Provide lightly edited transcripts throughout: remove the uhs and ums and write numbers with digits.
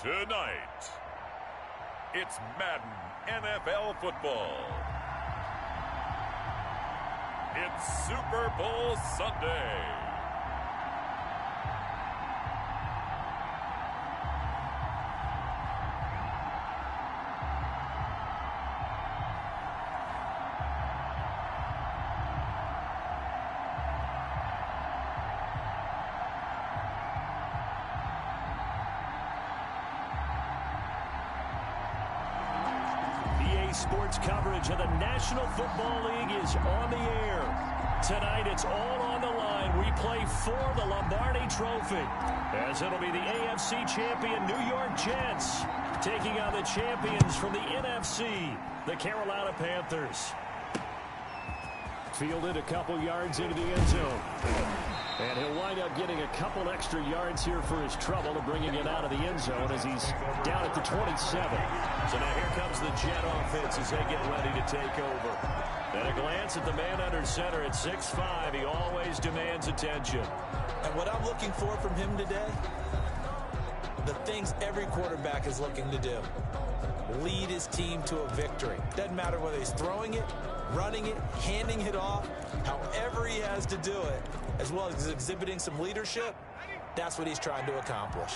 Tonight, it's Madden NFL football. It's Super Bowl Sunday. Sports coverage of the National Football League is on the air. Tonight, it's all on the line. We play for the Lombardi Trophy, as it'll be the AFC champion New York Jets taking on the champions from the NFC, the Carolina Panthers. Fielded a couple yards into the end zone. And he'll wind up getting a couple extra yards here for his trouble of bringing it out of the end zone as he's down at the 27. So now here comes the Jet offense as they get ready to take over. Then a glance at the man under center at 6'5". He always demands attention. And what I'm looking for from him today, the things every quarterback is looking to do. Lead his team to a victory. Doesn't matter whether he's throwing it, running it, handing it off, however he has to do it, as well as exhibiting some leadership, that's what he's trying to accomplish.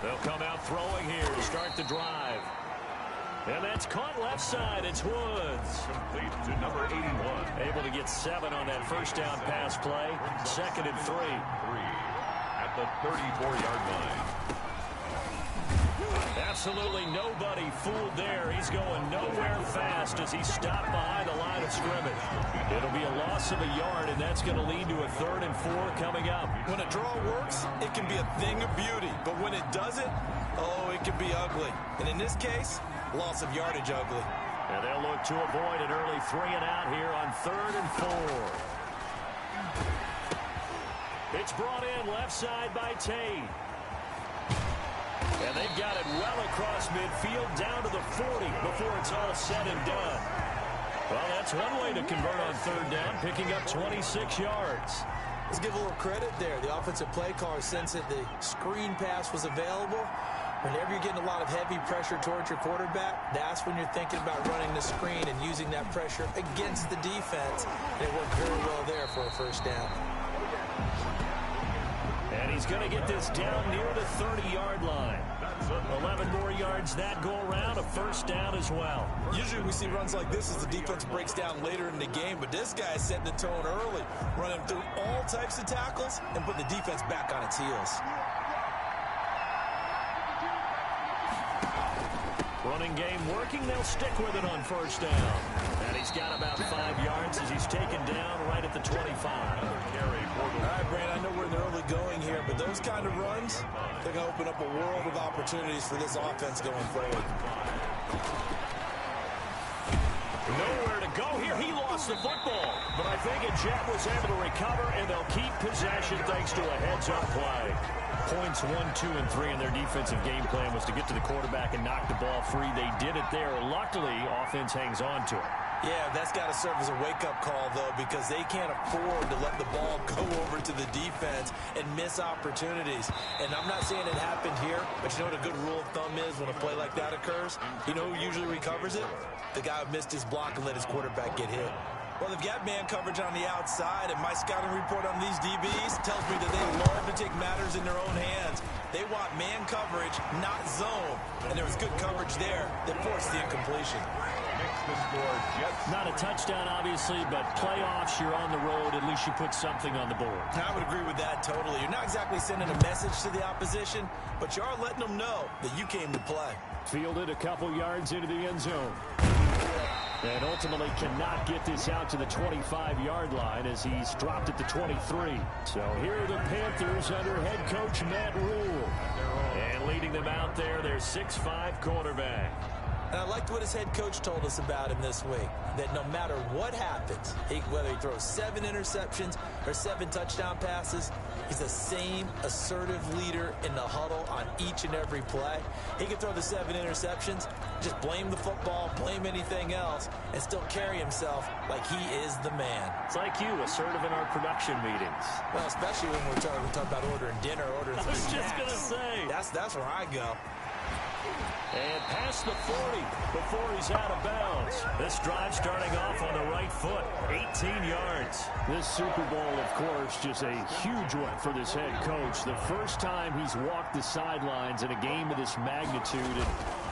They'll come out throwing here to start the drive. And that's caught left side. It's Woods. Complete to number 81. Able to get 7 on that first down pass play. 2nd and 3. At the 34-yard line. Absolutely nobody fooled there. He's going nowhere fast as he's stopped behind the line of scrimmage. It'll be a loss of a yard, and that's going to lead to a 3rd and 4 coming up. When a draw works, it can be a thing of beauty. But when it doesn't, oh, it can be ugly. And in this case, loss of yardage ugly. And they'll look to avoid an early 3 and out here on 3rd and 4. It's brought in left side by Tate. And they've got it well across midfield down to the 40 before it's all said and done. Well, that's one way to convert on 3rd down, picking up 26 yards. Let's give a little credit there. The offensive play caller sensed that the screen pass was available. Whenever you're getting a lot of heavy pressure towards your quarterback, that's when you're thinking about running the screen and using that pressure against the defense. And it worked very well there for a 1st down. And he's going to get this down near the 30-yard line. 11 more yards that go around, a 1st down as well. Usually we see runs like this as the defense breaks down later in the game, but this guy is setting the tone early, running through all types of tackles and putting the defense back on its heels. Running game working. They'll stick with it on 1st down. And he's got about 5 yards as he's taken down right at the 25. All right, Brand, I know we're in the early going here, but those kind of runs, they're going to open up a world of opportunities for this offense going forward. Nowhere to go here. He lost the football. But I think a Jet was able to recover, and they'll keep possession thanks to a heads-up play. Points 1, 2, and 3 in their defensive game plan was to get to the quarterback and knock the ball free. They did it there. Luckily, offense hangs on to it. Yeah, that's got to serve as a wake-up call, though, because they can't afford to let the ball go over to the defense and miss opportunities. And I'm not saying it happened here, but you know what a good rule of thumb is when a play like that occurs? You know who usually recovers it? The guy who missed his block and let his quarterback get hit. Well, they've got man coverage on the outside, and my scouting report on these DBs tells me that they love to take matters in their own hands. They want man coverage, not zone. And there was good coverage there that forced the incompletion. The score, Jets. Not a touchdown, obviously, but playoffs, you're on the road. At least you put something on the board. I would agree with that totally. You're not exactly sending a message to the opposition, but you are letting them know that you came to play. Fielded a couple yards into the end zone. And ultimately cannot get this out to the 25-yard line as he's dropped at the 23. So here are the Panthers under head coach Matt Rule. And leading them out there, their 6'5" quarterback. And I liked what his head coach told us about him this week, that no matter what happens, whether he throws 7 interceptions or 7 touchdown passes, he's the same assertive leader in the huddle on each and every play. He can throw the 7 interceptions, just blame the football, blame anything else, and still carry himself like he is the man. It's like you, assertive in our production meetings. Well, especially when we're talking about ordering dinner, ordering I was just going to say. That's where I go. And past the 40 before he's out of bounds. This drive starting off on the right foot, 18 yards. This Super Bowl, of course, just a huge one for this head coach. The first time he's walked the sidelines in a game of this magnitude.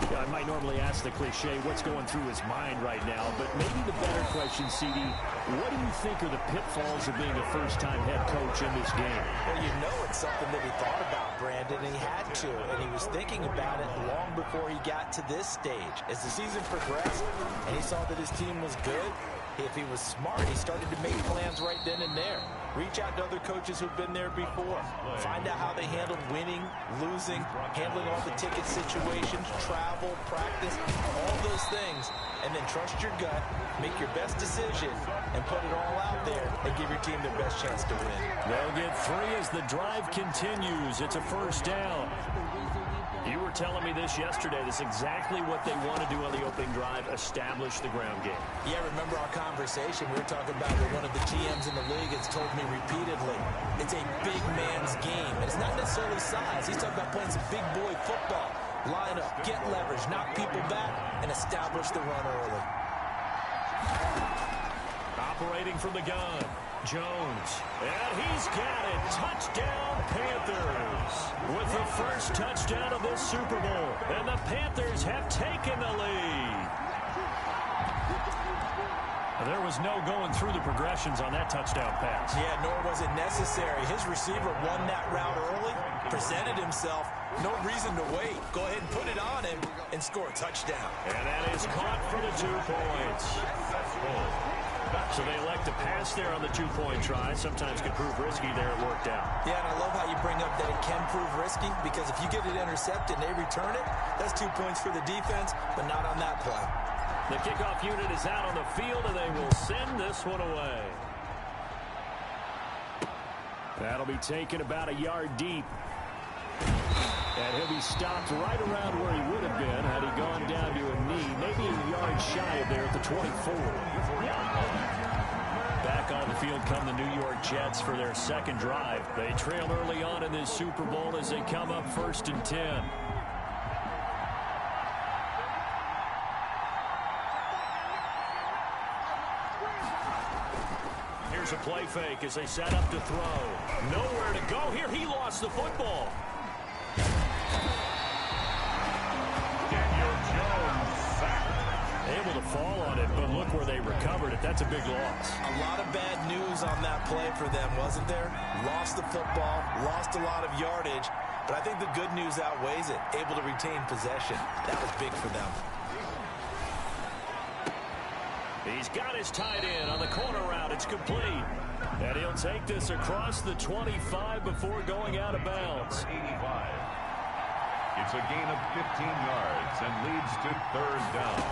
And I might normally ask the cliche, what's going through his mind right now? But maybe the better question, CD, what do you think are the pitfalls of being a first-time head coach in this game? Well, you know it's something that he thought about, Brandon, and he had to. And he was thinking about it long before he got to this stage. As the season progressed and he saw that his team was good, if he was smart, he started to make plans right then and there. Reach out to other coaches who've been there before. Find out how they handled winning, losing, handling all the ticket situations, travel, practice, all those things. And then trust your gut, make your best decision, and put it all out there and give your team their best chance to win. They'll get 3 as the drive continues. It's a first down. You were telling me this yesterday. This is exactly what they want to do on the opening drive, establish the ground game. Yeah, remember our conversation? We were talking about what one of the GMs in the league has told me repeatedly. It's a big man's game. And it's not necessarily size. He's talking about playing some big boy football. Line up, get leverage, knock people back, and establish the run early. Operating from the gun, Jones. And he's got it. Touchdown, Panthers. With the first touchdown of this Super Bowl. And the Panthers have taken the lead. There was no going through the progressions on that touchdown pass. Yeah, nor was it necessary. His receiver won that route early, presented himself. No reason to wait. Go ahead and put it on him and score a touchdown. And that is caught for the 2 points. So they elect to pass there on the 2-point try. Sometimes can prove risky there. It worked out. Yeah, and I love how you bring up that it can prove risky, because if you get it intercepted and they return it, that's 2 points for the defense, but not on that play. The kickoff unit is out on the field, and they will send this one away. That'll be taken about a yard deep. And he'll be stopped right around where he would have been had he gone down to a knee, maybe a yard shy of there at the 24. Back on the field come the New York Jets for their second drive. They trail early on in this Super Bowl as they come up 1st and 10. Here's a play fake as they set up to throw. Nowhere to go here. He lost the football. Daniel Jones sacked. Able to fall on it, but look where they recovered it. That's a big loss. A lot of bad news on that play for them, wasn't there? Lost the football, lost a lot of yardage, but I think the good news outweighs it. Able to retain possession. That was big for them. He's got his tight end on the corner route. It's complete. And he'll take this across the 25 before going out of bounds. 85. It's a gain of 15 yards and leads to 3rd down.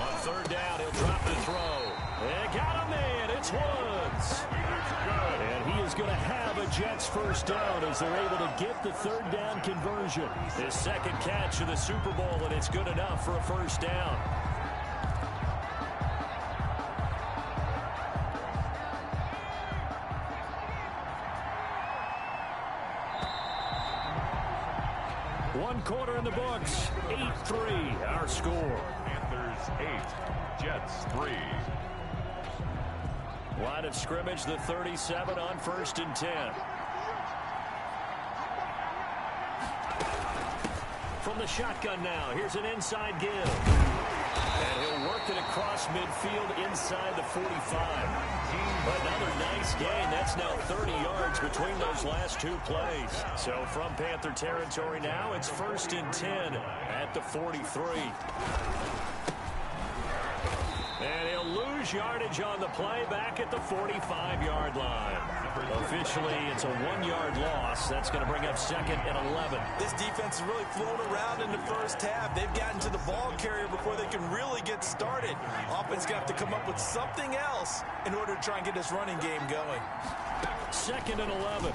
On 3rd down, he'll drop the throw. And got a man. It's Woods. And he is going to have a Jets first down as they're able to get the 3rd down conversion. His second catch of the Super Bowl, and it's good enough for a first down. One quarter in the books. 8-3, our score. Panthers 8, Jets 3. Line of scrimmage, the 37 on 1st and 10. From the shotgun now, here's an inside give. And he'll work it across midfield inside the 45. Another nice gain. That's now 30 yards between those last 2 plays. So from Panther territory now, it's 1st and 10 at the 43. And he'll lose yardage on the play back at the 45-yard line. Officially, it's a 1-yard loss. That's going to bring up 2nd and 11. This defense has really flown around in the first half. They've gotten to the ball carrier before they can really get started. Offense got to come up with something else in order to try and get this running game going. 2nd and 11.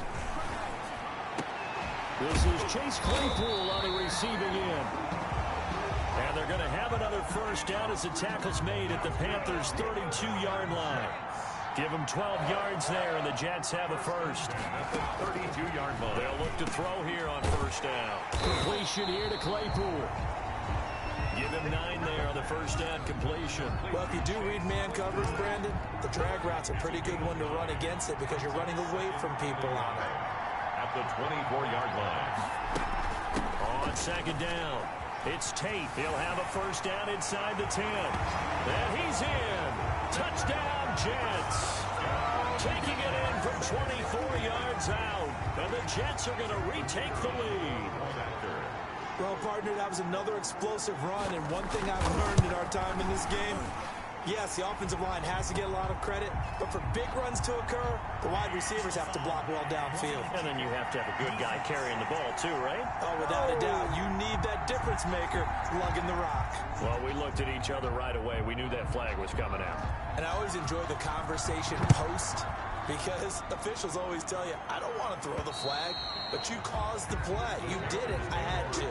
This is Chase Claypool on the receiving end. And they're going to have another first down as the tackle's made at the Panthers' 32-yard line. Give them 12 yards there, and the Jets have a first. At the 32-yard line. They'll look to throw here on first down. Completion here to Claypool. Give him 9 there on the first down completion. Well, if you do read man coverage, Brandon, the drag route's a pretty good one to run against it because you're running away from people on it. At the 24-yard line. On 2nd down, it's Tate. He'll have a first down inside the 10. And he's in. Touchdown, Jets. Taking it in from 24 yards out. And the Jets are going to retake the lead. Well, partner, that was another explosive run. And one thing I've learned in our time in this game, yes, the offensive line has to get a lot of credit, but for big runs to occur, the wide receivers have to block well downfield. And then you have to have a good guy carrying the ball too, right? Oh, without a doubt. You need that difference maker lugging the rock. Well, we looked at each other right away. We knew that flag was coming out. And I always enjoy the conversation post because officials always tell you, I don't want to throw the flag, but you caused the play. You did it. I had to.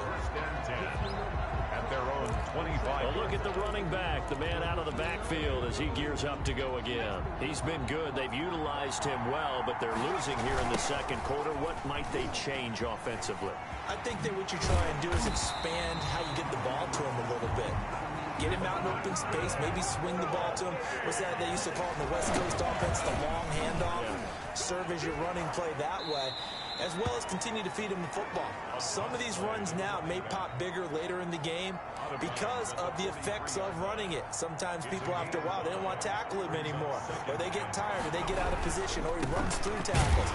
At their own 25. Well, look at the running back, the man out of the backfield as he gears up to go again. He's been good. They've utilized him well, but they're losing here in the second quarter. What might they change offensively? I think that what you try and do is expand how you get the ball to him a little bit. Get him out in open space, maybe swing the ball to him. What's that they used to call in the West Coast offense, the long handoff? Yeah. Serve as your running play that way, as well as continue to feed him the football. Some of these runs now may pop bigger later in the game because of the effects of running it. Sometimes people, after a while, they don't want to tackle him anymore, or they get tired, or they get out of position, or he runs through tackles.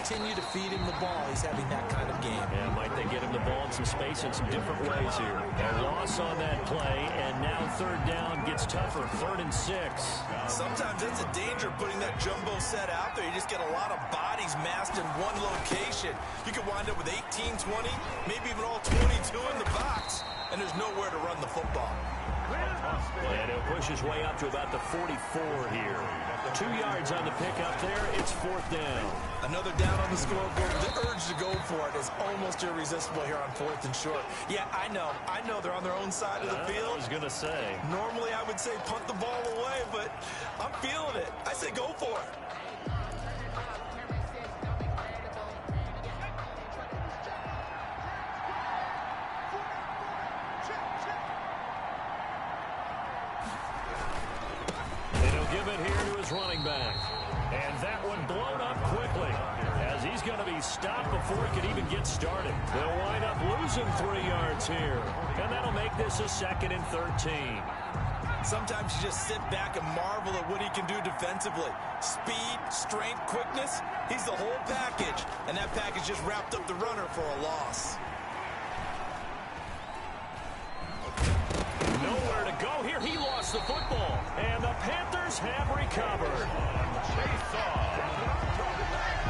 Continue to feed him the ball. He's having that kind of game. Yeah, might they get him the ball in some space in some different ways here. A loss on that play, and now 3rd down gets tougher. 3rd and 6. Sometimes it's a danger putting that jumbo set out there. You just get a lot of bodies massed in one location. You could wind up with 18, 20, maybe even all 22 in the box, and there's nowhere to run the football. And he'll push his way up to about the 44 here. 2 yards on the pickup there. It's 4th down. Another down on the scoreboard. The urge to go for it is almost irresistible here on 4th and short. Yeah, I know they're on their own side of the field. I was going to say. Normally I would say punt the ball away, but I'm feeling it. I say go for it. Give it here to his running back. And that one blown up quickly as he's going to be stopped before he can even get started. They'll wind up losing 3 yards here. And that'll make this a 2nd and 13. Sometimes you just sit back and marvel at what he can do defensively. Speed, strength, quickness. He's the whole package. And that package just wrapped up the runner for a loss. Nowhere to go here. He lost the football. And the Panthers have recovered.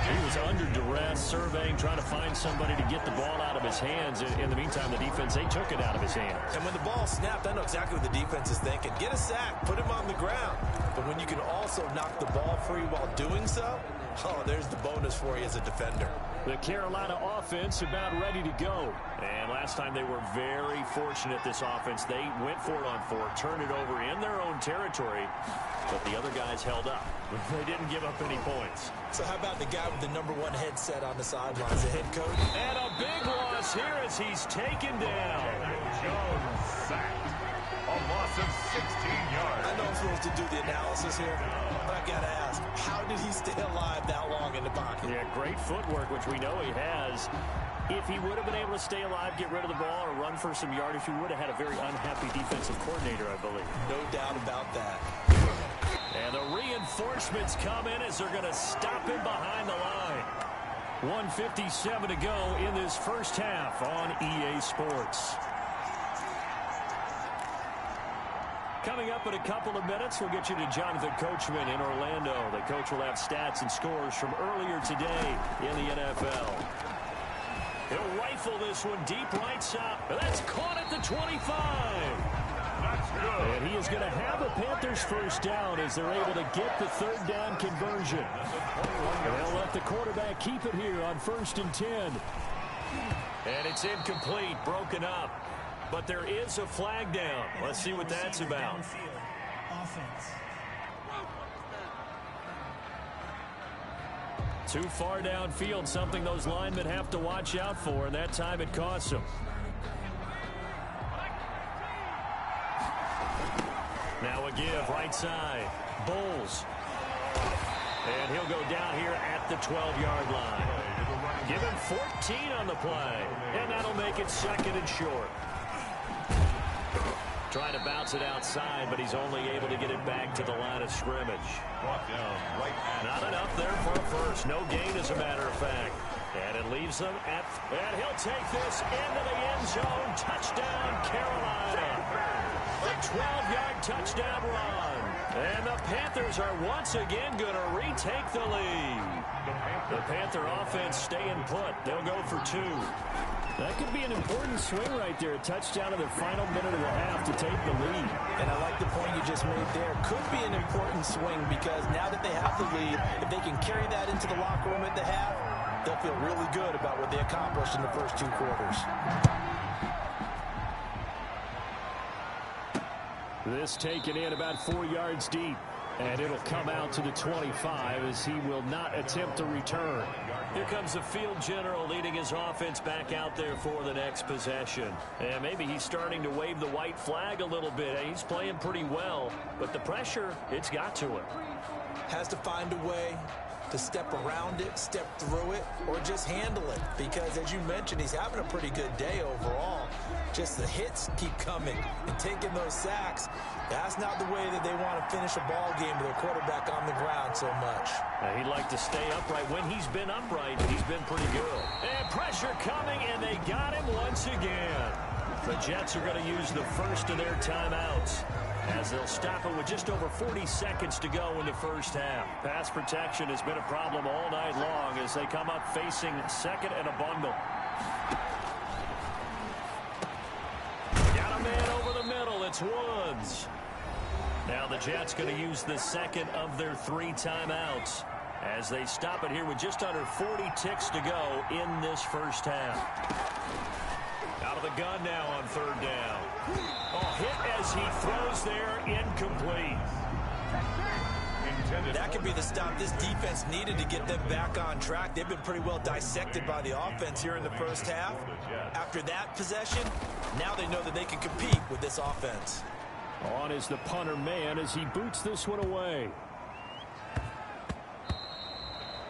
He was under duress, surveying, trying to find somebody to get the ball out of his hands. In the meantime, the defense, they took it out of his hands. And when the ball snapped, I know exactly what the defense is thinking. Get a sack, put him on the ground. But when you can also knock the ball free while doing so, oh, there's the bonus for you as a defender. The Carolina offense about ready to go. And last time they were very fortunate, this offense. They went for it on 4, turned it over in their own territory, but the other guys held up. They didn't give up any points. So how about the guy with the #1 headset on the sidelines, the head coach? And a big loss here as he's taken down. Jones sacked. A loss of 16 yards. I know I'm supposed to do the analysis here, but I've got to ask, how did he stay alive that long in the pocket? Yeah, great footwork, which we know he has. If he would have been able to stay alive, get rid of the ball, or run for some yardage, he would have had a very unhappy defensive coordinator, I believe. No doubt about that. And the reinforcements come in as they're going to stop him behind the line. 1:57 to go in this first half on EA Sports. Coming up in a couple of minutes, we'll get you to Jonathan Coachman in Orlando. The coach will have stats and scores from earlier today in the NFL. He'll rifle this one deep right side. That's caught at the 25. That's good. And he is going to have a Panthers first down as they're able to get the third down conversion. They'll let the quarterback keep it here on 1st and 10. And it's incomplete, broken up. But there is a flag down. Let's see what that's about. Too far downfield, something those linemen have to watch out for, and that time it costs them. Now a give, right side. Bulls. And he'll go down here at the 12-yard line. Give him 14 on the play. And that'll make it 2nd and short. Trying to bounce it outside, but he's only able to get it back to the line of scrimmage. Brought down right at Not enough there for a first. No gain, as a matter of fact. And it leaves them at... And he'll take this into the end zone. Touchdown, Carolina. A 12-yard touchdown run. And the Panthers are once again going to retake the lead. The Panther offense staying put. They'll go for 2. That could be an important swing right there. A touchdown in the final minute of the half to take the lead. And I like the point you just made there. Could be an important swing because now that they have the lead, if they can carry that into the locker room at the half, they'll feel really good about what they accomplished in the first 2 quarters. This taken in about 4 yards deep. And it'll come out to the 25 as he will not attempt to return. Here comes the field general leading his offense back out there for the next possession. And maybe he's starting to wave the white flag a little bit. He's playing pretty well, but the pressure, it's got to him. Has to find a way to step around it, step through it, or just handle it. Because, as you mentioned, he's having a pretty good day overall. Just the hits keep coming and taking those sacks. That's not the way that they want to finish a ball game with their quarterback on the ground so much. He'd like to stay upright. When he's been upright, he's been pretty good. And pressure coming, and they got him once again. The Jets are going to use the first of their timeouts, as they'll stop it with just over 40 seconds to go in the first half. Pass protection has been a problem all night long as they come up facing 2nd and a bundle. Got a man over the middle. It's Woods. Now the Jets going to use the 2nd of their 3 timeouts as they stop it here with just under 40 ticks to go in this first half. Out of the gun now on 3rd down. Hit as he throws there, incomplete. That could be the stop this defense needed to get them back on track. They've been pretty well dissected by the offense here in the first half. After that possession, now they know that they can compete with this offense. On is the punter man as he boots this one away.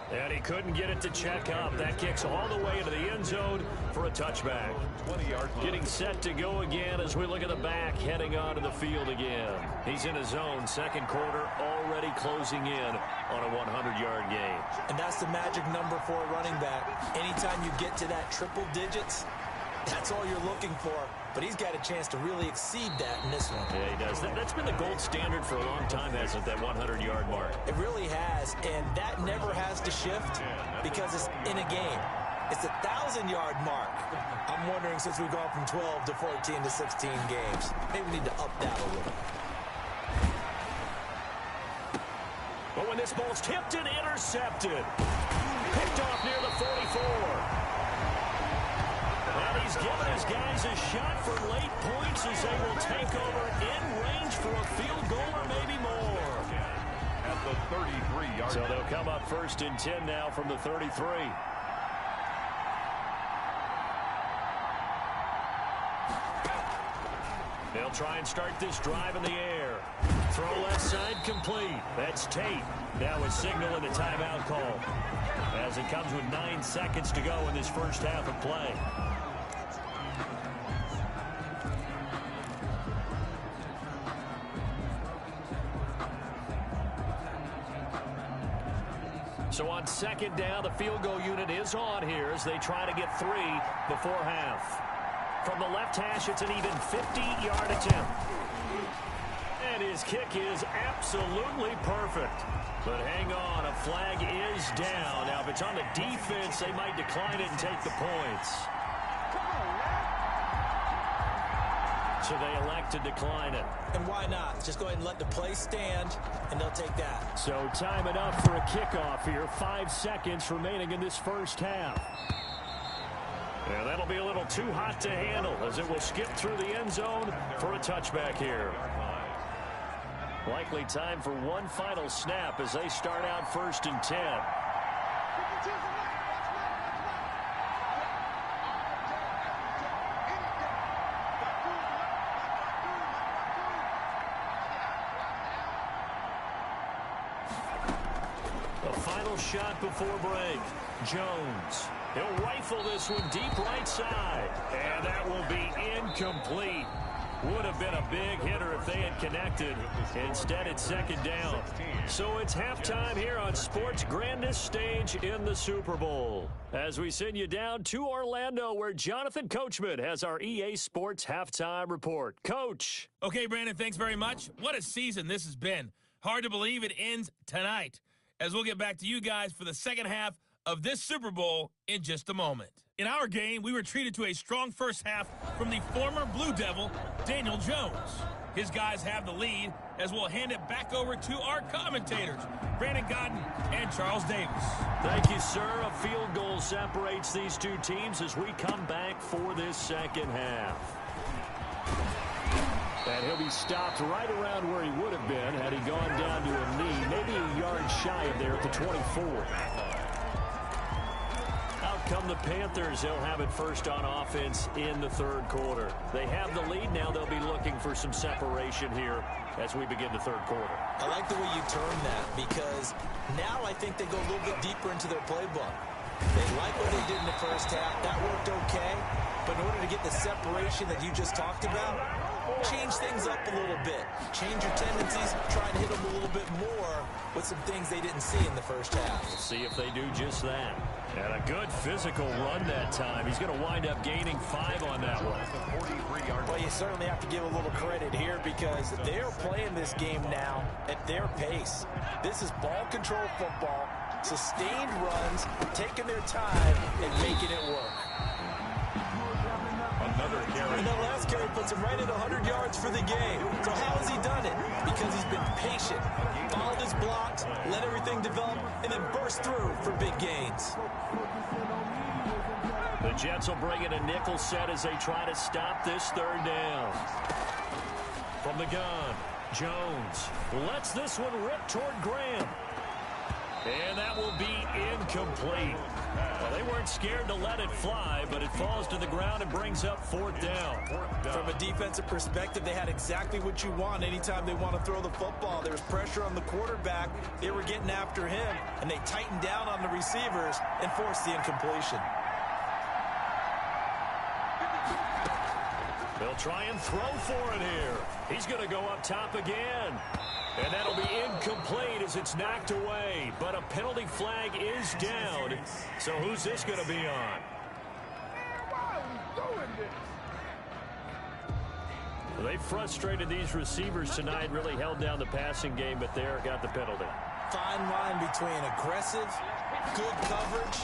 And he couldn't get it to check up. That kicks all the way into the end zone for a touchback. 20-yard line. Getting set to go again as we look at the back, heading onto the field again. He's in his zone, 2nd quarter, already closing in on a 100-yard game. And that's the magic number for a running back. Anytime you get to that triple digits, that's all you're looking for. But he's got a chance to really exceed that in this one. Yeah, he does. That's been the gold standard for a long time, hasn't it, that 100-yard mark? It really has, and that never has to shift because it's in a game. It's a 1,000-yard mark. I'm wondering, since we've gone from 12 to 14 to 16 games, maybe we need to up that a little. But when this ball's tipped and intercepted, picked off near the 44. And he's given his guys a shot for late points as they will take over in range for a field goal or maybe more. At the 33-yard. So they'll come up 1st and 10 now from the 33. They'll try and start this drive in the air. Throw left side complete. That's Tate. Now a signal and a timeout call as it comes with 9 seconds to go in this first half of play. So on 2nd down, the field goal unit is on here as they try to get 3 before half. From the left hash, it's an even 50-yard attempt. his kick is absolutely perfect. But hang on, a flag is down. Now, if it's on the defense, they might decline it and take the points. So they elect to decline it. And why not? Just go ahead and let the play stand, and they'll take that. So time it up for a kickoff here. 5 seconds remaining in this first half. And that'll be a little too hot to handle as it will skip through the end zone for a touchback here. Likely time for one final snap as they start out 1st and 10. The final shot before break. Jones. He'll rifle this one deep right side. And that will be incomplete. Would have been a big hitter if they had connected. Instead, it's 2nd down. So it's halftime here on sports' grandest stage in the Super Bowl. As we send you down to Orlando, where Jonathan Coachman has our EA Sports halftime report. Coach. Okay, Brandon, thanks very much. What a season this has been. Hard to believe it ends tonight, as we'll get back to you guys for the second half of this Super Bowl in just a moment. In our game, we were treated to a strong first half from the former Blue Devil, Daniel Jones. His guys have the lead, as we'll hand it back over to our commentators, Brandon Godden and Charles Davis. Thank you, sir. A field goal separates these two teams as we come back for this second half. And he'll be stopped right around where he would have been had he gone down to a knee, maybe a yard shy of there at the 24. Come the Panthers. They'll have it first on offense in the 3rd quarter. They have the lead. Now they'll be looking for some separation here as we begin the 3rd quarter. I like the way you term that, because now I think they go a little bit deeper into their playbook. They like what they did in the first half. That worked okay. But in order to get the separation that you just talked about, change things up a little bit. Change your tendencies. Try and hit them a little bit more with some things they didn't see in the first half. We'll see if they do just that. And a good physical run that time. He's going to wind up gaining 5 on that one. Well, you certainly have to give a little credit here, because they're playing this game now at their pace. This is ball control football, sustained runs, taking their time and making it work. Another carry. And that last carry puts him right at 100 yards for the game. So how has he done it? Because he's been patient, followed his blocks, let everything develop, and then burst through for big gains. The Jets will bring in a nickel set as they try to stop this 3rd down. From the gun, Jones lets this one rip toward Graham. And that will be incomplete. Well, they weren't scared to let it fly, but it falls to the ground and brings up 4th down. From a defensive perspective, they had exactly what you want anytime they want to throw the football. There was pressure on the quarterback. They were getting after him, and they tightened down on the receivers and forced the incompletion. They'll try and throw for it here. He's going to go up top again. And that'll be incomplete as it's knocked away. But a penalty flag is down. So who's this going to be on? They frustrated these receivers tonight, really held down the passing game, but there got the penalty. Fine line between aggressive, good coverage,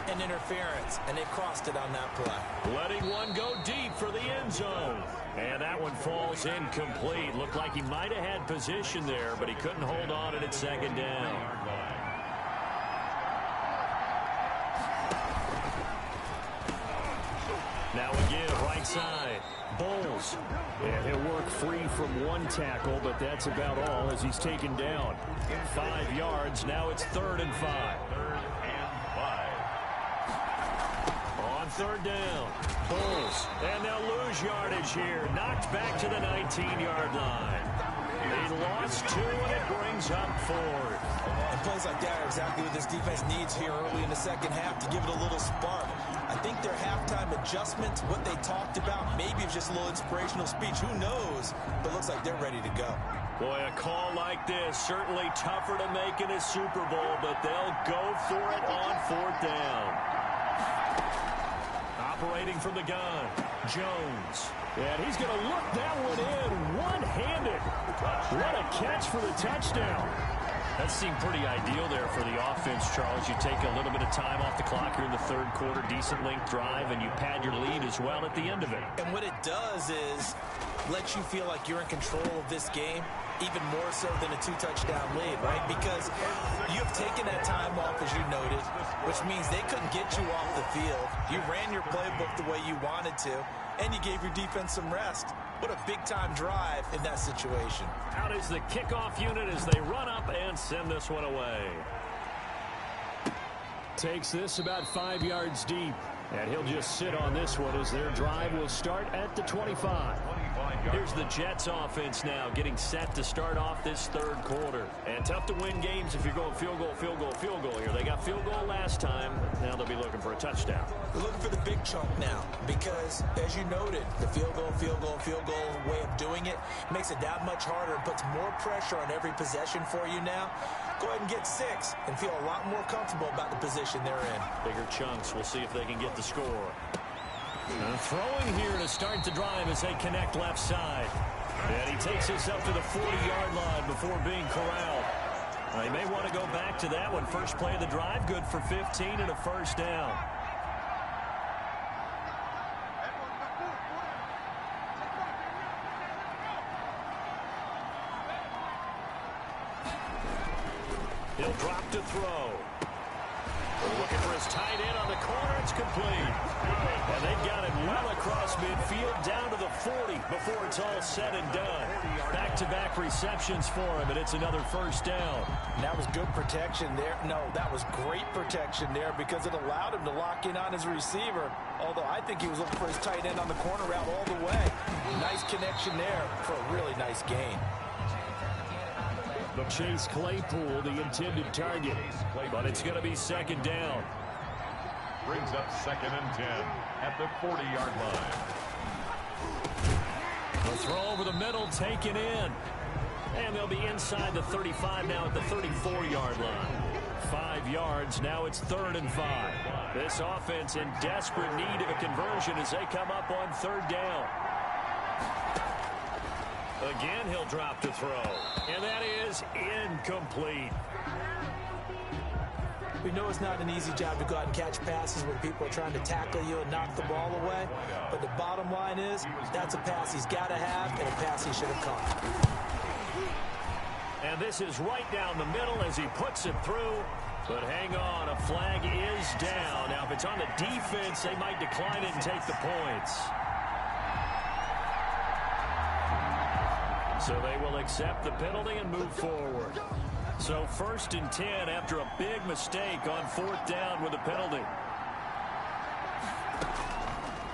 and interference, and they crossed it on that play. Letting one go deep for the end zone. And that one falls incomplete. Looked like he might have had position there, but he couldn't hold on and it's 2nd down. Now again, right side. Bowles. And he'll work free from one tackle, but that's about all as he's taken down. 5 yards. Now it's 3rd and 5. 3rd down. Bulls. And they'll lose yardage here. Knocked back to the 19-yard line. He lost 2, and it brings up 4th. And plays like that are exactly what this defense needs here early in the second half to give it a little spark. I think their halftime adjustments, what they talked about, maybe it's just a little inspirational speech. Who knows? But it looks like they're ready to go. Boy, a call like this, certainly tougher to make in a Super Bowl, but they'll go for it on 4th down. operating from the gun. Jones. And he's going to look that one in one-handed. What a catch for the touchdown. That seemed pretty ideal there for the offense, Charles. You take a little bit of time off the clock here in the third quarter, decent length drive, and you pad your lead as well at the end of it. And what it does is let you feel like you're in control of this game, even more so than a 2-touchdown lead, right? Because you've taken that time off, as you noted, which means they couldn't get you off the field. You ran your playbook the way you wanted to, and you gave your defense some rest. What a big-time drive in that situation. Out is the kickoff unit as they run up and send this one away. Takes this about 5 yards deep. And he'll just sit on this one as their drive will start at the 25. Here's the Jets offense now getting set to start off this third quarter. And tough to win games if you're going field goal, field goal, field goal here. They got field goal last time. Now they'll be looking for a touchdown. They're looking for the big chunk now because, as you noted, the field goal way of doing it makes it that much harder and puts more pressure on every possession for you now. Go ahead and get 6 and feel a lot more comfortable about the position they're in. Bigger chunks. We'll see if they can get the score. Throwing here to start the drive as they connect left side. And he takes this up to the 40-yard line before being corralled. They may want to go back to that one. First play of the drive, good for 15 and a first down. He'll drop to throw. We're looking for his tight end on the corner. It's complete. And they've got it well across midfield down to the 40 before it's all said and done. Back-to-back receptions for him, and it's another first down. And that was good protection there. No, that was great protection there because it allowed him to lock in on his receiver, although I think he was looking for his tight end on the corner route all the way. Nice connection there for a really nice gain. Chase Claypool, the intended target, but it's going to be second down. Brings up 2nd and 10 at the 40-yard line. The throw over the middle, taken in. And they'll be inside the 35 now at the 34-yard line. 5 yards, now it's 3rd and 5. This offense in desperate need of a conversion as they come up on 3rd down. Again, he'll drop to throw. And that is incomplete. We know it's not an easy job to go out and catch passes when people are trying to tackle you and knock the ball away. But the bottom line is, that's a pass he's got to have and a pass he should have caught. And this is right down the middle as he puts it through. But hang on, a flag is down. Now, if it's on the defense, they might decline it and take the points. So they will accept the penalty and move forward. So 1st and 10 after a big mistake on 4th down with a penalty.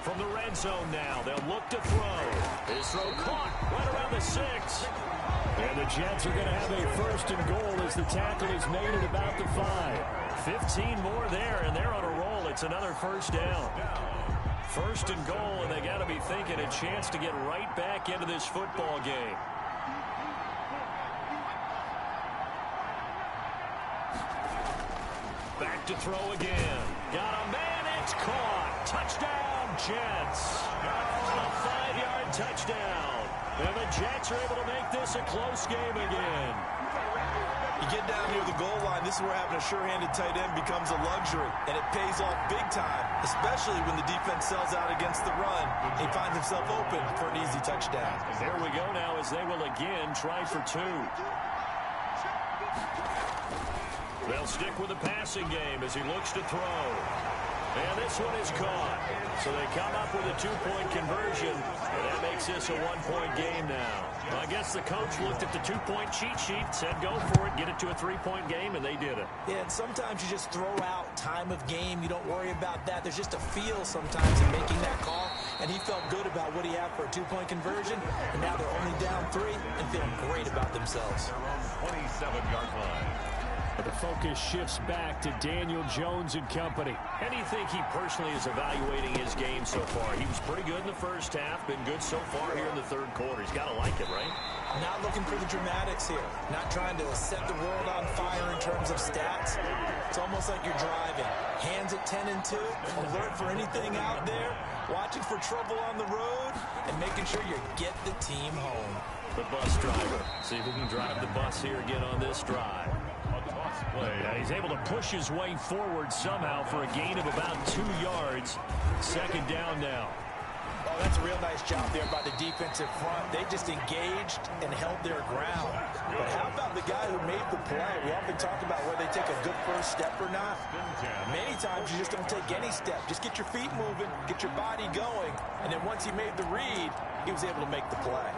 From the red zone now, they'll look to throw. His throw caught right around the 6. And the Jets are going to have a 1st and goal as the tackle is made at about the 5. 15 more there, and they're on a roll. It's another first down. 1st and goal, and they got to be thinking a chance to get right back into this football game. Back to throw again. Got a man, it's caught. Touchdown, Jets. A 5-yard touchdown. And the Jets are able to make this a close game again. You get down near the goal line, this is where having a sure-handed tight end becomes a luxury, and it pays off big time, especially when the defense sells out against the run. He finds himself open for an easy touchdown. There we go now as they will again try for 2. They'll stick with the passing game as he looks to throw. And this one is caught. So they come up with a 2-point conversion, and that makes this a 1-point game now. Well, I guess the coach looked at the 2-point cheat sheet, said go for it, get it to a 3-point game, and they did it. Yeah, and sometimes you just throw out time of game. You don't worry about that. There's just a feel sometimes in making that call, and he felt good about what he had for a 2-point conversion, and now they're only down 3 and feeling great about themselves. 27-yard line. The focus shifts back to Daniel Jones and company. How do you think he personally is evaluating his game so far? He was pretty good in the first half, been good so far here in the third quarter. He's got to like it, right? Not looking for the dramatics here. Not trying to set the world on fire in terms of stats. It's almost like you're driving. Hands at 10 and 2, alert for anything out there, watching for trouble on the road, and making sure you get the team home. The bus driver. See if he can drive the bus here again on this drive. Yeah, he's able to push his way forward somehow for a gain of about 2 yards. Second down now. Oh, that's a real nice job there by the defensive front. They just engaged and held their ground. But how about the guy who made the play? We often talk about whether they take a good first step or not. Many times you just don't take any step. Just get your feet moving, get your body going, and then once he made the read, he was able to make the play.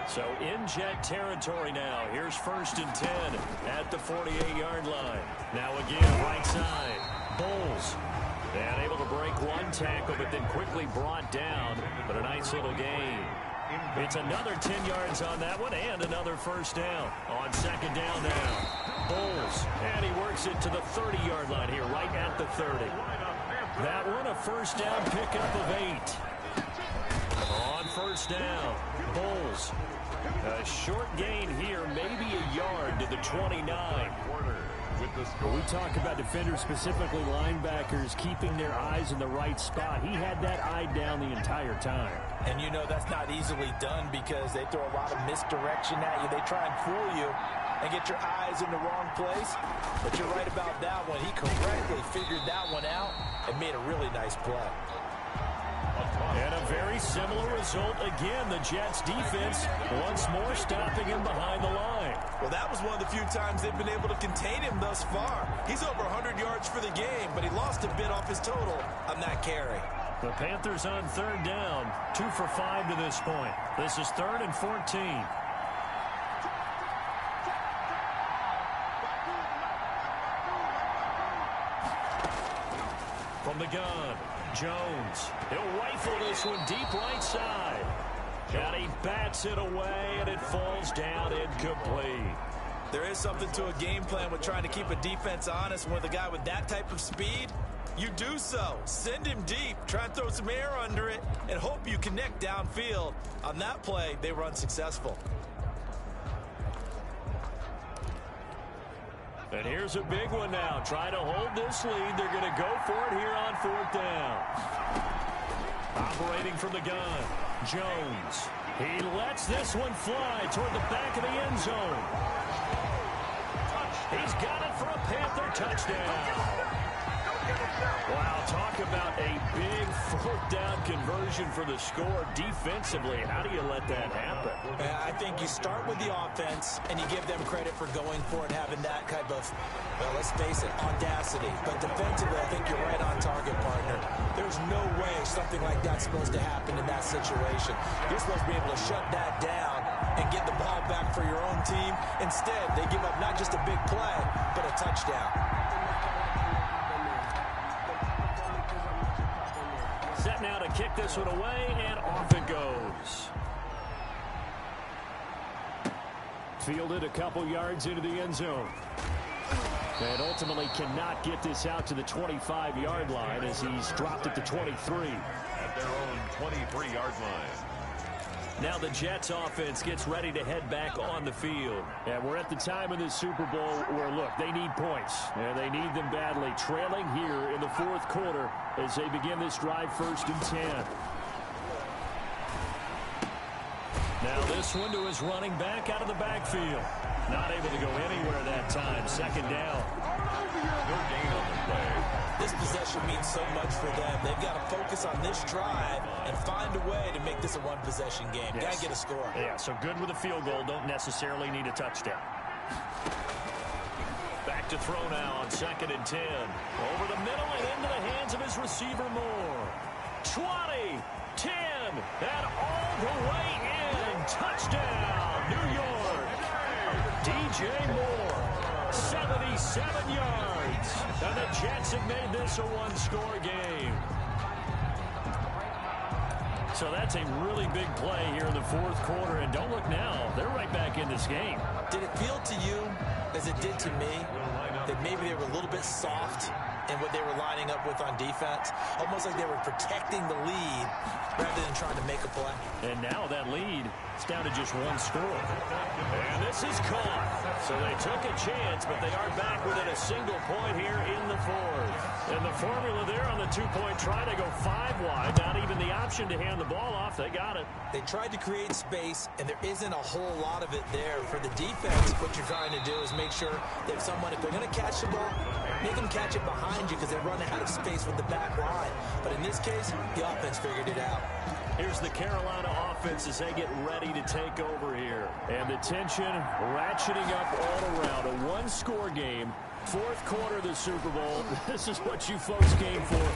So in Jet territory now. Here's 1st and 10 at the 48-yard line. Now again, right side. Bulls. And able to break one tackle, but then quickly brought down. But a nice little gain. It's another 10 yards on that one and another first down. On second down now. Bulls. And he works it to the 30-yard line here, right at the 30. That one a first down pickup of 8. On first down, Bulls. A short gain here, maybe a yard to the 29. We talk about defenders, specifically linebackers, keeping their eyes in the right spot. He had that eye down the entire time. And you know that's not easily done because they throw a lot of misdirection at you. They try and fool you and get your eyes in the wrong place. But you're right about that one. He correctly figured that one out and made a really nice play. And a very similar result again. The Jets defense once more stopping him behind the line. Well, that was one of the few times they've been able to contain him thus far. He's over 100 yards for the game, but he lost a bit off his total on that carry. The Panthers on third down, 2 for 5 to this point. This is 3rd and 14. From the gun, Jones. He'll rifle this one deep right side. And he bats it away, and it falls down incomplete. There is something to a game plan with trying to keep a defense honest. When with a guy with that type of speed, you do so. Send him deep. Try and throw some air under it and hope you connect downfield. On that play, they were unsuccessful. And here's a big one now. Trying to hold this lead. They're going to go for it here on 4th down. Operating from the gun, Jones. He lets this one fly toward the back of the end zone. He's got it for a Panther touchdown. Wow, talk about a big 4th down conversion for the score defensively. How do you let that happen? I think you start with the offense and you give them credit for going for it, having that type of, well, let's face it, audacity. But defensively, I think you're right on target, partner. There's no way something like that's supposed to happen in that situation. You're supposed to be able to shut that down and get the ball back for your own team. Instead, they give up not just a big play, but a touchdown. Set now to kick this one away, and off it goes. Fielded a couple yards into the end zone. And ultimately cannot get this out to the 25-yard line as he's dropped at the 23. At their own 23-yard line. Now the Jets offense gets ready to head back on the field. And we're at the time in this Super Bowl where, look, they need points. And they need them badly. Trailing here in the 4th quarter as they begin this drive, 1st and 10. Now this one to his running back out of the backfield. Not able to go anywhere that time. Second down. No gain on the play. This possession means so much for them. They've got to focus on this drive and find a way to make this a one-possession game. Yes. Got to get a score. Yeah, so good with a field goal. Don't necessarily need a touchdown. Back to throw now on 2nd and 10. Over the middle and into the hands of his receiver, Moore. 20, 10, and all the way in. Touchdown, New York. DJ Moore, 77 yards. And the Jets have made this a one-score game. So that's a really big play here in the 4th quarter. And don't look now, they're right back in this game. Did it feel to you, as it did to me, that maybe they were a little bit soft in what they were lining up with on defense. Almost like they were protecting the lead rather than trying to make a play. And now that lead is down to just one score. And this is caught. So they took a chance, but they are back within a single point here in the fourth. And the formula there on the two-point try to go 5 wide. Not even the option to hand the ball off. They got it. They tried to create space, and there isn't a whole lot of it there. For the defense, what you're trying to do is make sure that if they're going to catch the ball, make them catch it behind you because they run out of space with the back line. But in this case, the offense figured it out. Here's the Carolina offense as they get ready to take over here. And the tension ratcheting up all around. A one-score game. Fourth quarter of the Super Bowl. This is what you folks came for.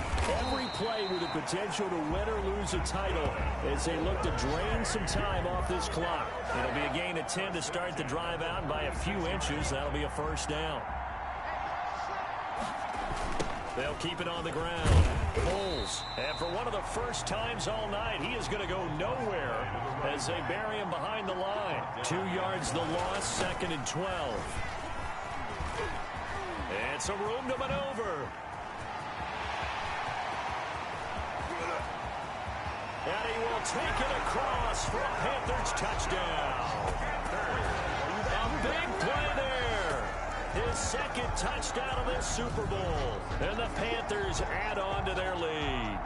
Every play with the potential to win or lose a title as they look to drain some time off this clock. It'll be a gain of 10 to start the drive out by a few inches. That'll be a first down. They'll keep it on the ground. Pulls. And for one of the first times all night, he is going to go nowhere as they bury him behind the line. 2 yards the loss, 2nd and 12. And some room to maneuver. And he will take it across for a Panthers touchdown. A big play there. His second touchdown of this Super Bowl. And the Panthers add on to their lead.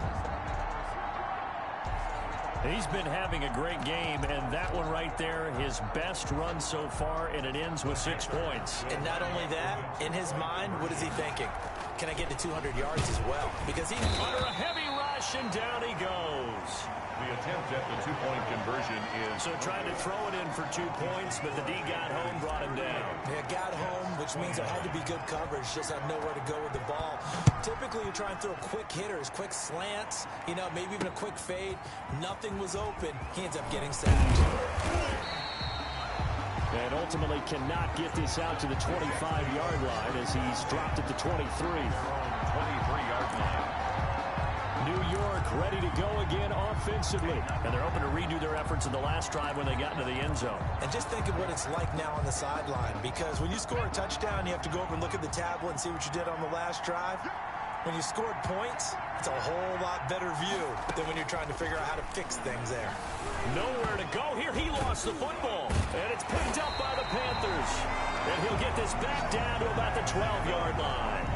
He's been having a great game, and that one right there, his best run so far, and it ends with 6 points. And not only that, in his mind, what is he thinking? Can I get to 200 yards as well? Because he's under a heavy rush, and down he goes. The attempt at the two-point conversion is... So trying to throw it in for 2 points, but the D got home, brought him down. Yeah, got home, which means there had to be good coverage, just had nowhere to go with the ball. Typically, you try and throw quick hitters, quick slants, maybe even a quick fade. Nothing was open. He ends up getting sacked. And ultimately cannot get this out to the 25-yard line as he's dropped at the 23. 23-yard line. New York ready to go again offensively. And they're hoping to redo their efforts in the last drive when they got into the end zone. And just think of what it's like now on the sideline, because when you score a touchdown, you have to go over and look at the tablet and see what you did on the last drive. When you scored points, it's a whole lot better view than when you're trying to figure out how to fix things there. Nowhere to go here. He lost the football. And it's picked up by the Panthers. And he'll get this back down to about the 12-yard line.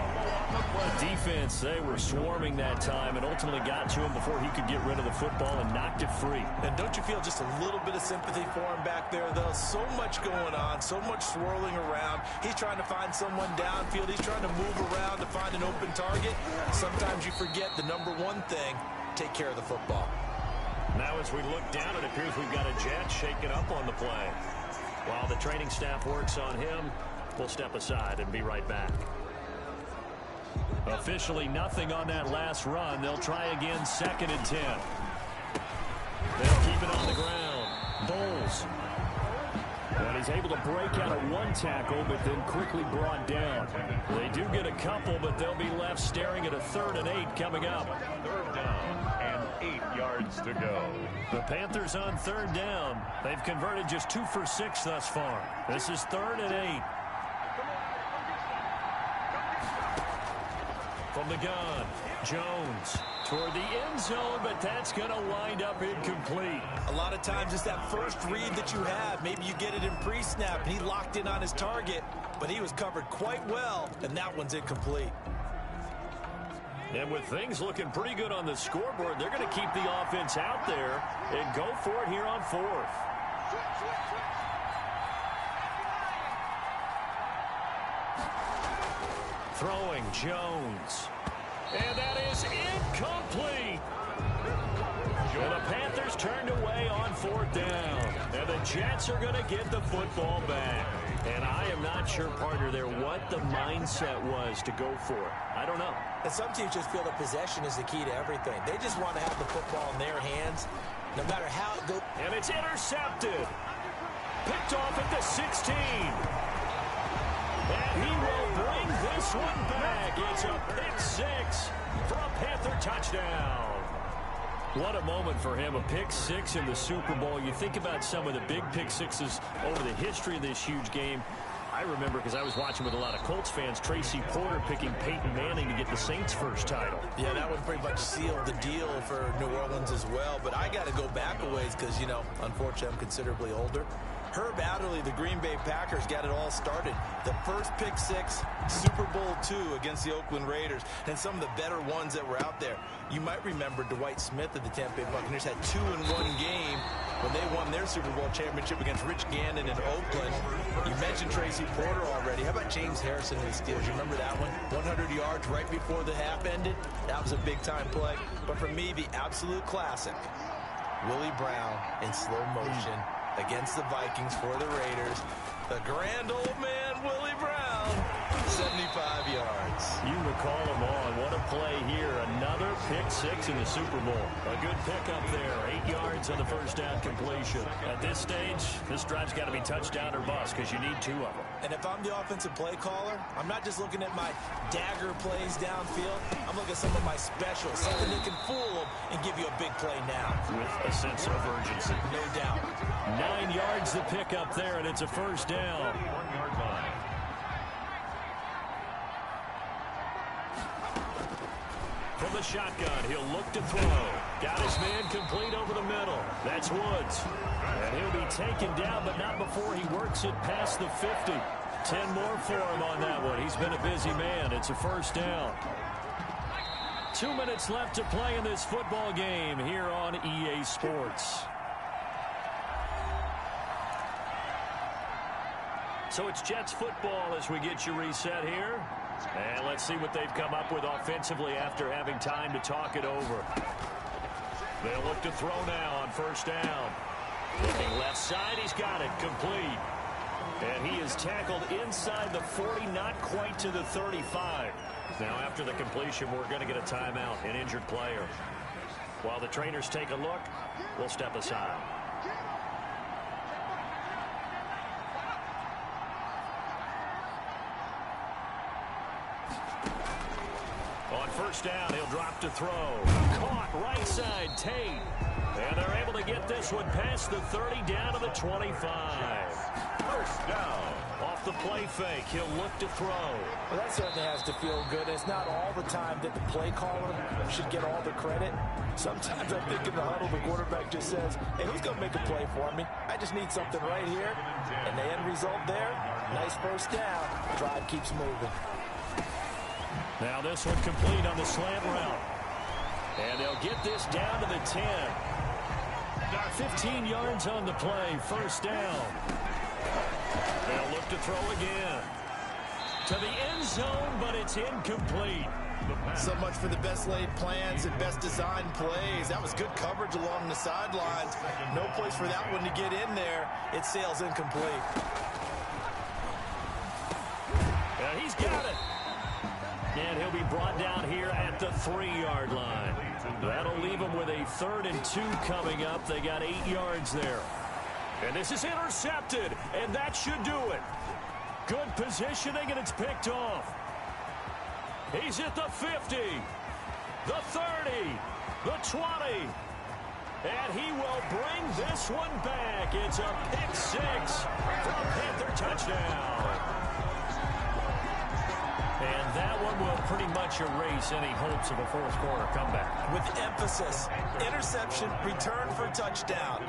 Defense, they were swarming that time and ultimately got to him before he could get rid of the football and knocked it free. And don't you feel just a little bit of sympathy for him back there, though? So much going on, so much swirling around. He's trying to find someone downfield. He's trying to move around to find an open target. Sometimes you forget the number one thing, take care of the football. Now as we look down, it appears we've got a Jet shaking up on the play. While the training staff works on him, we'll step aside and be right back. Officially nothing on that last run. They'll try again, 2nd and 10. They'll keep it on the ground. Bowles. And he's able to break out of one tackle, but then quickly brought down. They do get a couple, but they'll be left staring at a 3rd and 8 coming up. 3rd down and 8 yards to go. The Panthers on 3rd down. They've converted just 2 for 6 thus far. This is 3rd and 8. From the gun, Jones toward the end zone, but that's going to wind up incomplete. A lot of times it's that first read that you have. Maybe you get it in pre-snap, and he locked in on his target, but he was covered quite well, and that one's incomplete. And with things looking pretty good on the scoreboard, they're going to keep the offense out there and go for it here on 4th. Throwing Jones. And that is incomplete. And the Panthers turned away on 4th down. And the Jets are going to get the football back. And I am not sure, partner, there what the mindset was to go for it. I don't know. And some teams just feel that possession is the key to everything. They just want to have the football in their hands, no matter how it goes. And it's intercepted. Picked off at the 16. And he will bring this one back. It's a pick 6 for a Panther touchdown. What a moment for him, a pick 6 in the Super Bowl. You think about some of the big pick 6s over the history of this huge game. I remember, because I was watching with a lot of Colts fans, Tracy Porter picking Peyton Manning to get the Saints' first title. Yeah, that one pretty much sealed the deal for New Orleans as well. But I got to go back a ways because, you know, unfortunately I'm considerably older. Herb Adderley, the Green Bay Packers, got it all started. The first pick six, Super Bowl II against the Oakland Raiders, and some of the better ones that were out there. You might remember Dwight Smith of the Tampa Bay Buccaneers had 2 in one game when they won their Super Bowl championship against Rich Gannon in Oakland. You mentioned Tracy Porter already. How about James Harrison in the Steelers? You remember that one? 100 yards right before the half ended. That was a big-time play. But for me, the absolute classic, Willie Brown in slow motion against the Vikings for the Raiders. The grand old man, Willie Brown, 75 yards. You recall them on. What a play here. Another pick six in the Super Bowl. A good pickup there. 8 yards on the first down completion. At this stage, this drive's got to be touchdown or bust because you need 2 of them. And if I'm the offensive play caller, I'm not just looking at my dagger plays downfield. I'm looking at some of my specials, something that can fool them and give you a big play now. With a sense of urgency. No doubt. 9 yards to pick up there, and it's a first down. 1-yard line. From the shotgun, he'll look to throw. Got his man complete over the middle. That's Woods. And he'll be taken down, but not before he works it past the 50. 10 more for him on that one. He's been a busy man. It's a first down. 2 minutes left to play in this football game here on EA Sports. So it's Jets football as we get you reset here. And let's see what they've come up with offensively after having time to talk it over. They'll look to throw now on first down. Looking left side, he's got it, complete. And he is tackled inside the 40, not quite to the 35. Now after the completion, we're going to get a timeout, an injured player. While the trainers take a look, we'll step aside. On first down, he'll drop to throw. Caught right side, Tate. And they're able to get this one past the 30 down to the 25. First down. Off the play fake, he'll look to throw. Well, that certainly has to feel good. It's not all the time that the play caller should get all the credit. Sometimes I think in the huddle, the quarterback just says, hey, who's going to make a play for me? I just need something right here. And the end result there, nice first down. Drive keeps moving. Now this one complete on the slant route. And they'll get this down to the 10. 15 yards on the play, first down. They'll look to throw again. To the end zone, but it's incomplete. So much for the best laid plans and best designed plays. That was good coverage along the sidelines. No place for that one to get in there. It sails incomplete. Yeah, he's got it. And he'll be brought down here at the 3-yard line. That'll leave him with a 3rd and 2 coming up. They got 8 yards there. And this is intercepted, and that should do it. Good positioning, and it's picked off. He's at the 50, the 30, the 20. And he will bring this one back. It's a pick 6 for a Panther touchdown. And that one will pretty much erase any hopes of a fourth quarter comeback. With emphasis, interception, return for touchdown.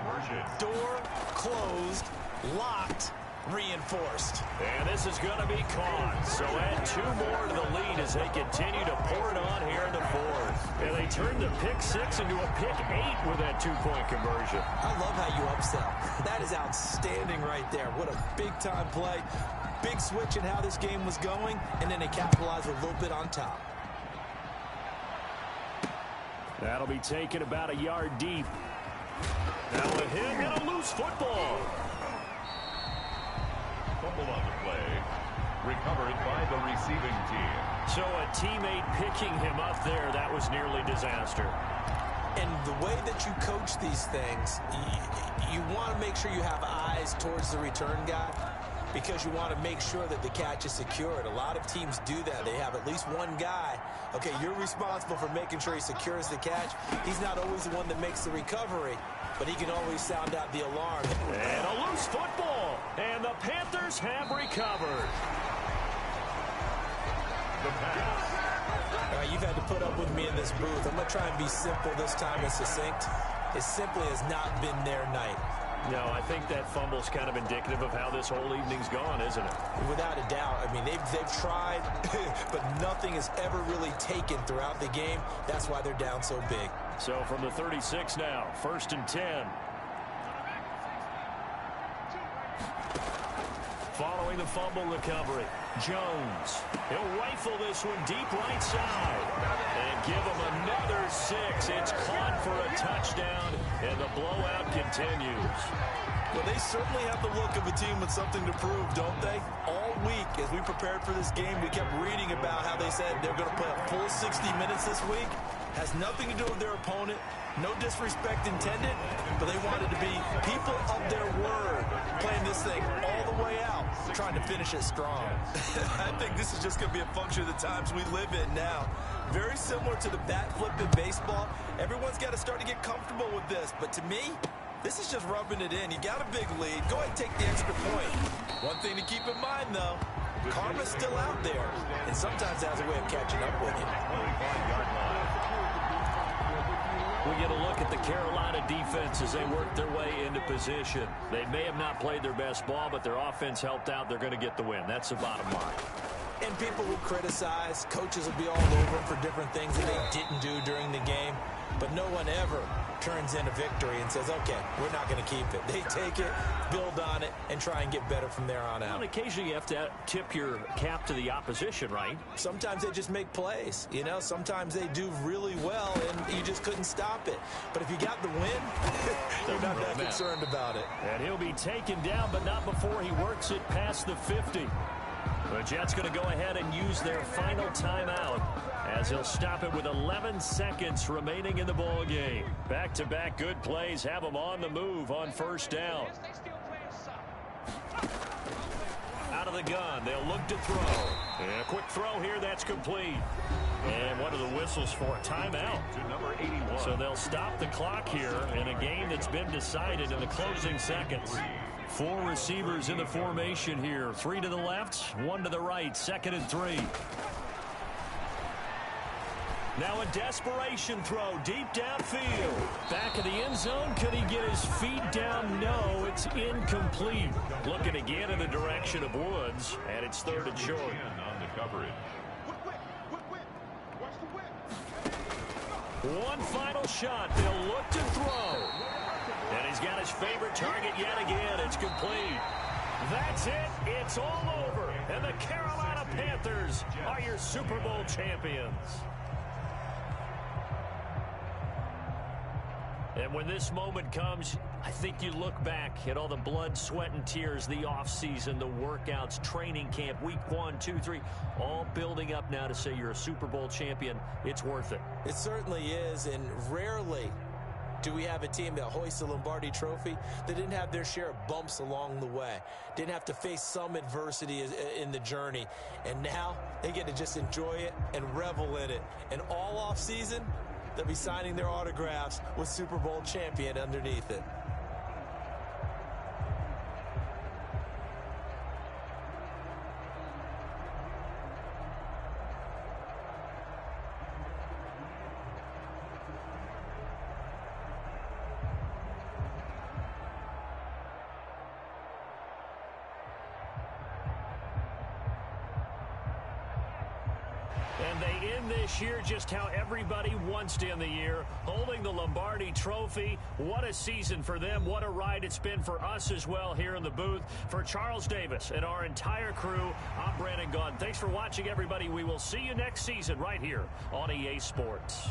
Door closed, locked, reinforced. And this is going to be caught. So add 2 more to the lead as they continue to pour it on here in the fourth. And they turn the pick 6 into a pick 8 with that 2-point conversion. I love how you upsell. That is outstanding right there. What a big-time play. Big switch in how this game was going, and then they capitalized a little bit on top. That'll be taken about a yard deep. Now a hit and a loose football. Fumble on the play. Recovered by the receiving team. So a teammate picking him up there, that was nearly disaster. And the way that you coach these things, you want to make sure you have eyes towards the return guy, because you want to make sure that the catch is secured. A lot of teams do that. They have at least one guy. Okay, you're responsible for making sure he secures the catch. He's not always the one that makes the recovery, but he can always sound out the alarm. And a loose football. And the Panthers receivers have recovered. The pass. All right, you've had to put up with me in this booth. I'm going to try and be simple this time and succinct. It simply has not been their night. No, I think that fumble's kind of indicative of how this whole evening's gone, isn't it? Without a doubt. I mean, they've tried, but nothing is ever really taken throughout the game. That's why they're down so big. So from the 36 now, 1st and 10. Following the fumble recovery, Jones. He'll rifle this one deep right side. And give him another 6. It's caught for a touchdown, and the blowout continues. Well, they certainly have the look of a team with something to prove, don't they? All week, as we prepared for this game, we kept reading about how they said they're going to play a full 60 minutes this week. Has nothing to do with their opponent. No disrespect intended, but they wanted to be people of their word, playing this thing all the way out, trying to finish it strong. I think this is just going to be a function of the times we live in now. Very similar to the bat flip in baseball. Everyone's got to start to get comfortable with this, but to me, this is just rubbing it in. You got a big lead. Go ahead and take the extra point. One thing to keep in mind, though, karma's still out there, and sometimes it has a way of catching up with you. 25-yard line. We get a look at the Carolina defense as they work their way into position. They may have not played their best ball, but their offense helped out. They're going to get the win. That's the bottom line. And people will criticize. Coaches will be all over them for different things that they didn't do during the game. But no one ever turns in a victory and says, okay, we're not going to keep it. They take it, build on it, and try and get better from there on out. Well, occasionally you have to tip your cap to the opposition, right? Sometimes they just make plays. You know, sometimes they do really well, and you just couldn't stop it. But if you got the win, you're not that concerned about it. And he'll be taken down, but not before he works it past the 50. The Jets going to go ahead and use their final timeout as he'll stop it with 11 seconds remaining in the ball game. Back-to-back good plays have them on the move on 1st down. Out of the gun, they'll look to throw. And a quick throw here, that's complete. And what are the whistles for? Timeout. To number 81. So they'll stop the clock here in a game that's been decided in the closing seconds. 4 receivers in the formation here. 3 to the left, 1 to the right. 2nd and 3. Now a desperation throw deep downfield. Back of the end zone. Could he get his feet down? No, it's incomplete. Looking again in the direction of Woods, and it's 3rd and short. On the coverage. One final shot. They'll look to throw. And he's got his favorite target yet again. It's complete. That's it. It's all over. And the Carolina Panthers are your Super Bowl champions. And when this moment comes, I think you look back at all the blood, sweat, and tears, the offseason, the workouts, training camp, week 1, 2, 3, all building up now to say you're a Super Bowl champion. It's worth it. It certainly is, and rarely do we have a team that hoists the Lombardi Trophy that didn't have their share of bumps along the way, didn't have to face some adversity in the journey, and now they get to just enjoy it and revel in it. And all off season, they'll be signing their autographs with Super Bowl champion underneath it. And they end this year just how everybody wants to end the year, holding the Lombardi Trophy. What a season for them. What a ride it's been for us as well here in the booth. For Charles Davis and our entire crew, I'm Brandon Gaudin. Thanks for watching, everybody. We will see you next season right here on EA Sports.